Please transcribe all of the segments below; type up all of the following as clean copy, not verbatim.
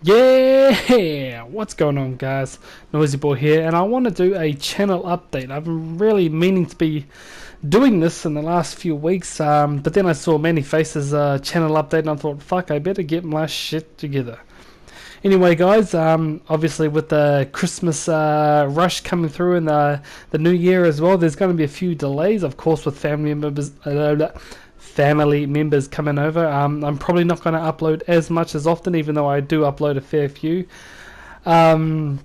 Yeah, what's going on, guys? Noisy Boy here, and I want to do a channel update. I've been really meaning to be doing this in the last few weeks, but then I saw Many Faces channel update, and I thought, fuck, I better get my shit together. Anyway, guys, obviously with the Christmas rush coming through and the New Year as well, there's going to be a few delays, of course, with family members coming over. I'm probably not going to upload as much as often, even though I do upload a fair few. So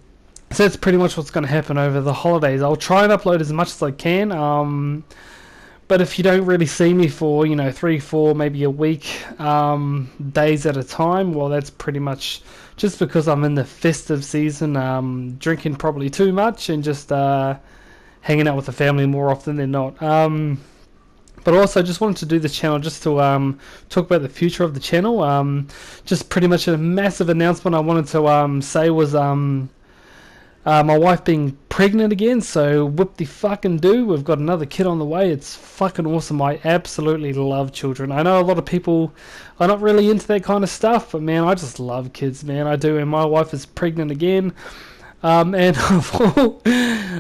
that's pretty much what's going to happen over the holidays. I'll try and upload as much as I can. But if you don't really see me for 3, 4, maybe a week, days at a time, well, that's pretty much just because I'm in the festive season, drinking probably too much and just hanging out with the family more often than not. But also just wanted to do this channel just to talk about the future of the channel. Just pretty much a massive announcement I wanted to say was my wife being pregnant again, so whoop the fucking do. We've got another kid on the way. It's fucking awesome. I absolutely love children. I know a lot of people are not really into that kind of stuff, but man, I just love kids, man. I do, and my wife is pregnant again. And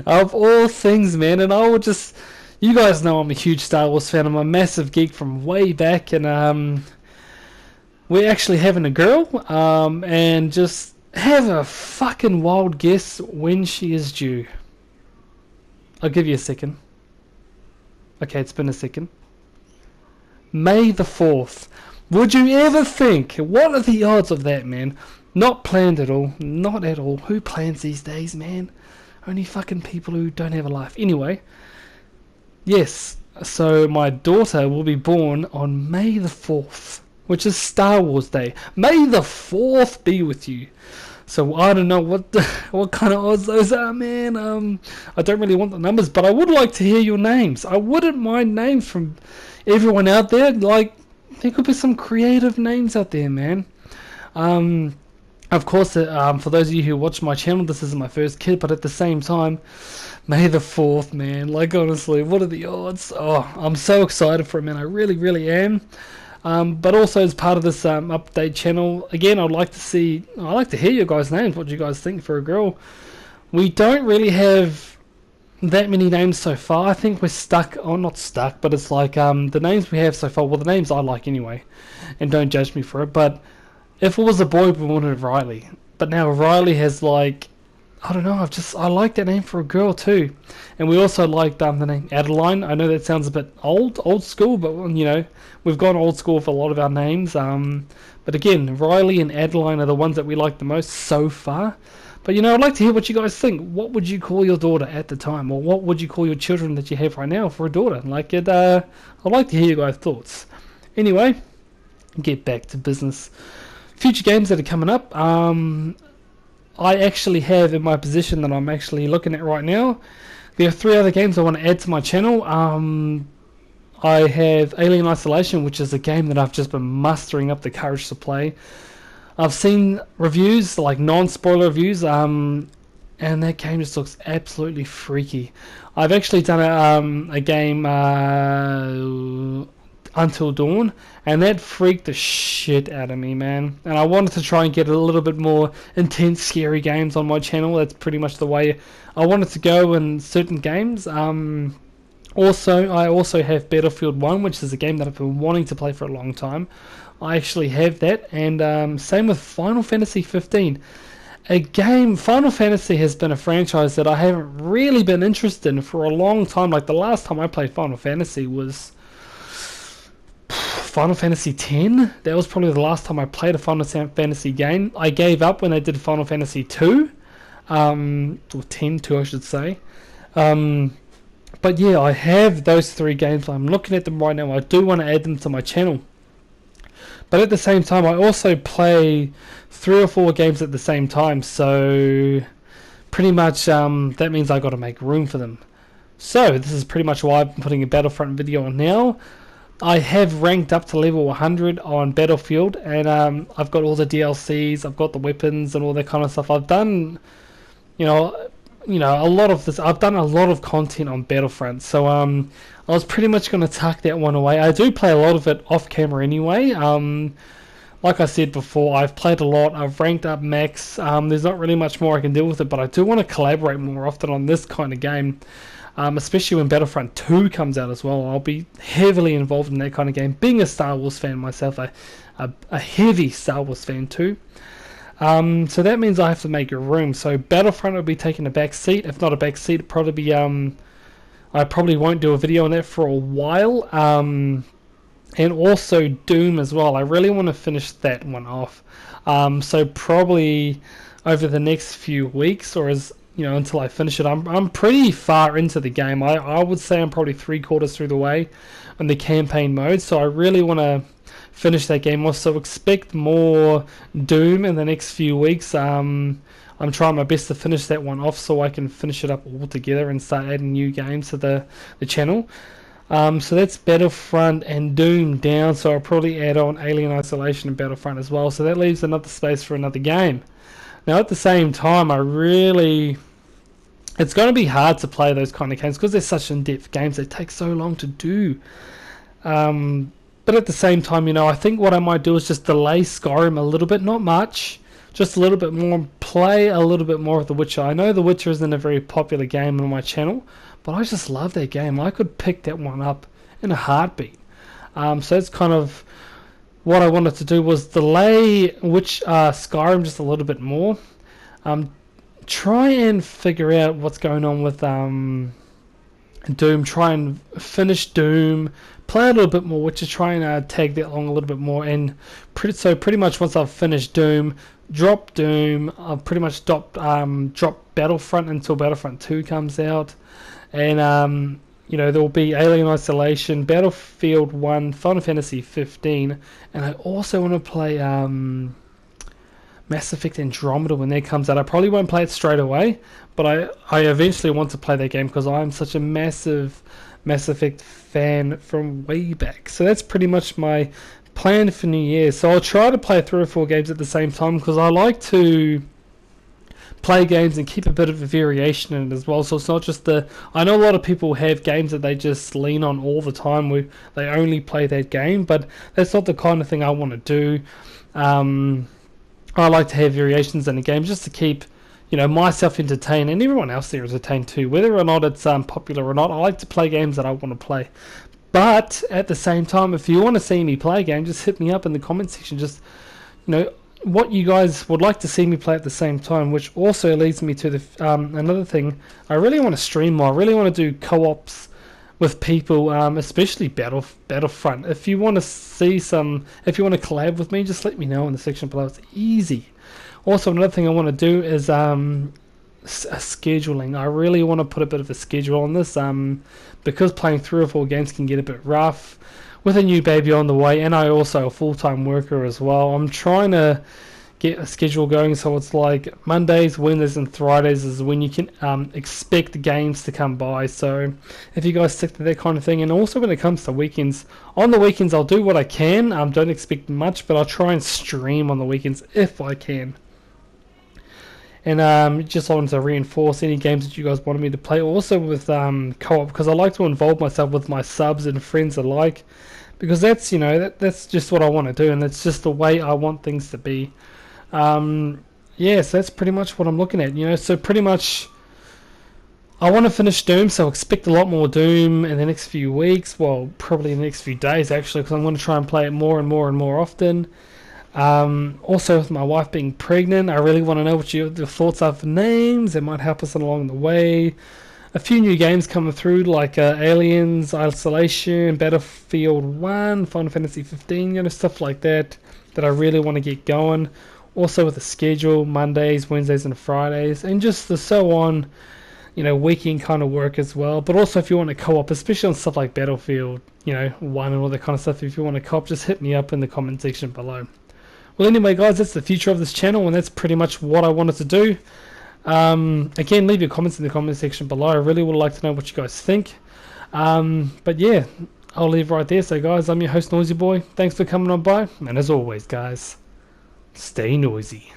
of all things, man, and I would just... You guys know I'm a huge Star Wars fan. I'm a massive geek from way back, and we're actually having a girl, and just have a fucking wild guess when she is due. I'll give you a second. Okay, it's been a second. May the 4th. Would you ever think? What are the odds of that, man? Not planned at all. Not at all. Who plans these days, man? Only fucking people who don't have a life. Anyway. Yes, so my daughter will be born on May the 4th, which is Star Wars Day. May the 4th be with you. So I don't know what kind of odds those are, man. I don't really want the numbers, but I would like to hear your names. I wouldn't mind names from everyone out there. Like, there could be some creative names out there, man. Of course, for those of you who watch my channel, this isn't my first kid, but at the same time, May the 4th, man. Like, honestly, what are the odds? Oh, I'm so excited for it, man. I really, really am. But also as part of this update channel, again, I'd like to hear your guys' names. What do you guys think for a girl? We don't really have that many names so far. I think we're stuck, or not stuck, but it's like the names we have so far, well, the names I like anyway, and don't judge me for it, but if it was a boy, we wanted Riley. But now Riley has, like, I don't know, I like that name for a girl too. And we also liked the name Adeline. I know that sounds a bit old school, but we've gone old school for a lot of our names. But again, Riley and Adeline are the ones that we like the most so far. But I'd like to hear what you guys think. What would you call your daughter at the time? Or what would you call your children that you have right now for a daughter? Like I'd like to hear your guys' thoughts. Anyway, get back to business. Future games that are coming up. I actually have in my position that I'm actually looking at right now. There are 3 other games I want to add to my channel. I have Alien Isolation, which is a game that I've just been mustering up the courage to play. I've seen reviews, like non-spoiler reviews, and that game just looks absolutely freaky. I've actually done a game Until Dawn, and that freaked the shit out of me, man. And I wanted to try and get a little bit more intense, scary games on my channel. That's pretty much the way I wanted to go in certain games. I also have Battlefield 1, which is a game that I've been wanting to play for a long time. I actually have that, and same with Final Fantasy 15. Final Fantasy has been a franchise that I haven't really been interested in for a long time. Like, the last time I played Final Fantasy was Final Fantasy X. That was probably the last time I played a Final Fantasy game. I gave up when they did Final Fantasy 2. Or 10, 2 I should say. But yeah, I have those 3 games. I'm looking at them right now. I do want to add them to my channel. But at the same time, I also play 3 or 4 games at the same time. So pretty much that means I got to make room for them. So this is pretty much why I'm putting a Battlefront video on now. I have ranked up to level 100 on Battlefield, and I've got all the DLCs, I've got the weapons and all that kind of stuff. I've done, a lot of this. I've done a lot of content on Battlefront, so I was pretty much going to tuck that one away. I do play a lot of it off camera anyway. like I said before, I've played a lot, I've ranked up max. There's not really much more I can do with it, but I do want to collaborate more often on this kind of game, especially when Battlefront 2 comes out as well. I'll be heavily involved in that kind of game, being a Star Wars fan myself, a heavy Star Wars fan too. So that means I have to make a room. So Battlefront will be taking a back seat. If not a back seat, it'll probably be I probably won't do a video on that for a while. And also Doom as well. I really want to finish that one off. So probably over the next few weeks, or as you know, until I finish it. I'm pretty far into the game. I would say I'm probably 3/4 through the way in the campaign mode. So I really want to finish that game off. So expect more Doom in the next few weeks. I'm trying my best to finish that one off so I can finish it up all together and start adding new games to the channel. So that's Battlefront and Doom down, so I'll probably add on Alien Isolation and Battlefront as well, so that leaves another space for another game. Now at the same time, it's going to be hard to play those kind of games because they're such in-depth games, they take so long to do. But at the same time, you know, I think what I might do is just delay Skyrim a little bit, not much, just a little bit more, play a little bit more of The Witcher. I know The Witcher isn't a very popular game on my channel, but I just love that game. I could pick that one up in a heartbeat. So that's kind of what I wanted to do, was delay Skyrim just a little bit more. Try and figure out what's going on with Doom. Try and finish Doom. Play a little bit more, which is try and tag that along a little bit more. And pretty much once I've finished Doom, drop Doom. I've pretty much drop Battlefront until Battlefront 2 comes out. And you know, there will be Alien Isolation, Battlefield 1, Final Fantasy 15, and I also want to play Mass Effect Andromeda when that comes out. I probably won't play it straight away, but I eventually want to play that game because I'm such a massive Mass Effect fan from way back. So that's pretty much my plan for New Year. So I'll try to play 3 or 4 games at the same time because I like to play games and keep a bit of a variation in it as well. So it's not just I know a lot of people have games that they just lean on all the time where they only play that game, but that's not the kind of thing I want to do. I like to have variations in the game just to keep, you know, myself entertained and everyone else there entertained too, whether or not it's popular or not. I like to play games that I want to play. But at the same time, if you want to see me play a game, just hit me up in the comment section. Just, you know, what you guys would like to see me play at the same time, which also leads me to the another thing. I really want to stream more. I really want to do co-ops with people, especially Battlefront. If you want to if you want to collab with me, just let me know in the section below. It's easy. Also, another thing I want to do is scheduling. I really want to put a bit of a schedule on this, because playing 3 or 4 games can get a bit rough with a new baby on the way, and I also a full-time worker as well. I'm trying to get a schedule going so it's like Mondays, Wednesdays and Fridays is when you can expect games to come by. So if you guys stick to that kind of thing, and also when it comes to weekends, on the weekends I'll do what I can. Don't expect much, but I'll try and stream on the weekends if I can. And just wanted to reinforce any games that you guys wanted me to play, also with co-op, because I like to involve myself with my subs and friends alike, because that's, you know, that's just what I want to do, and that's just the way I want things to be. Yeah, so that's pretty much what I'm looking at, you know. So pretty much I want to finish Doom, so expect a lot more Doom in the next few weeks, well, probably in the next few days actually, because I'm going to try and play it more and more and more often. Also, with my wife being pregnant, I really want to know what your thoughts are for names that might help us along the way. A few new games coming through, like Aliens, Isolation, Battlefield 1, Final Fantasy 15, you know, stuff like that I really want to get going. Also with the schedule, Mondays, Wednesdays and Fridays, and just the so on, you know, weekend kind of work as well. But also if you want to co-op, especially on stuff like Battlefield, you know, 1 and all that kind of stuff, if you want to co-op, just hit me up in the comment section below. Well, anyway, guys, that's the future of this channel, and that's pretty much what I wanted to do. Again, leave your comments in the comment section below. I really would like to know what you guys think. But yeah, I'll leave right there. So, guys, I'm your host, Noisy Boy. Thanks for coming on by, and as always, guys, stay noisy.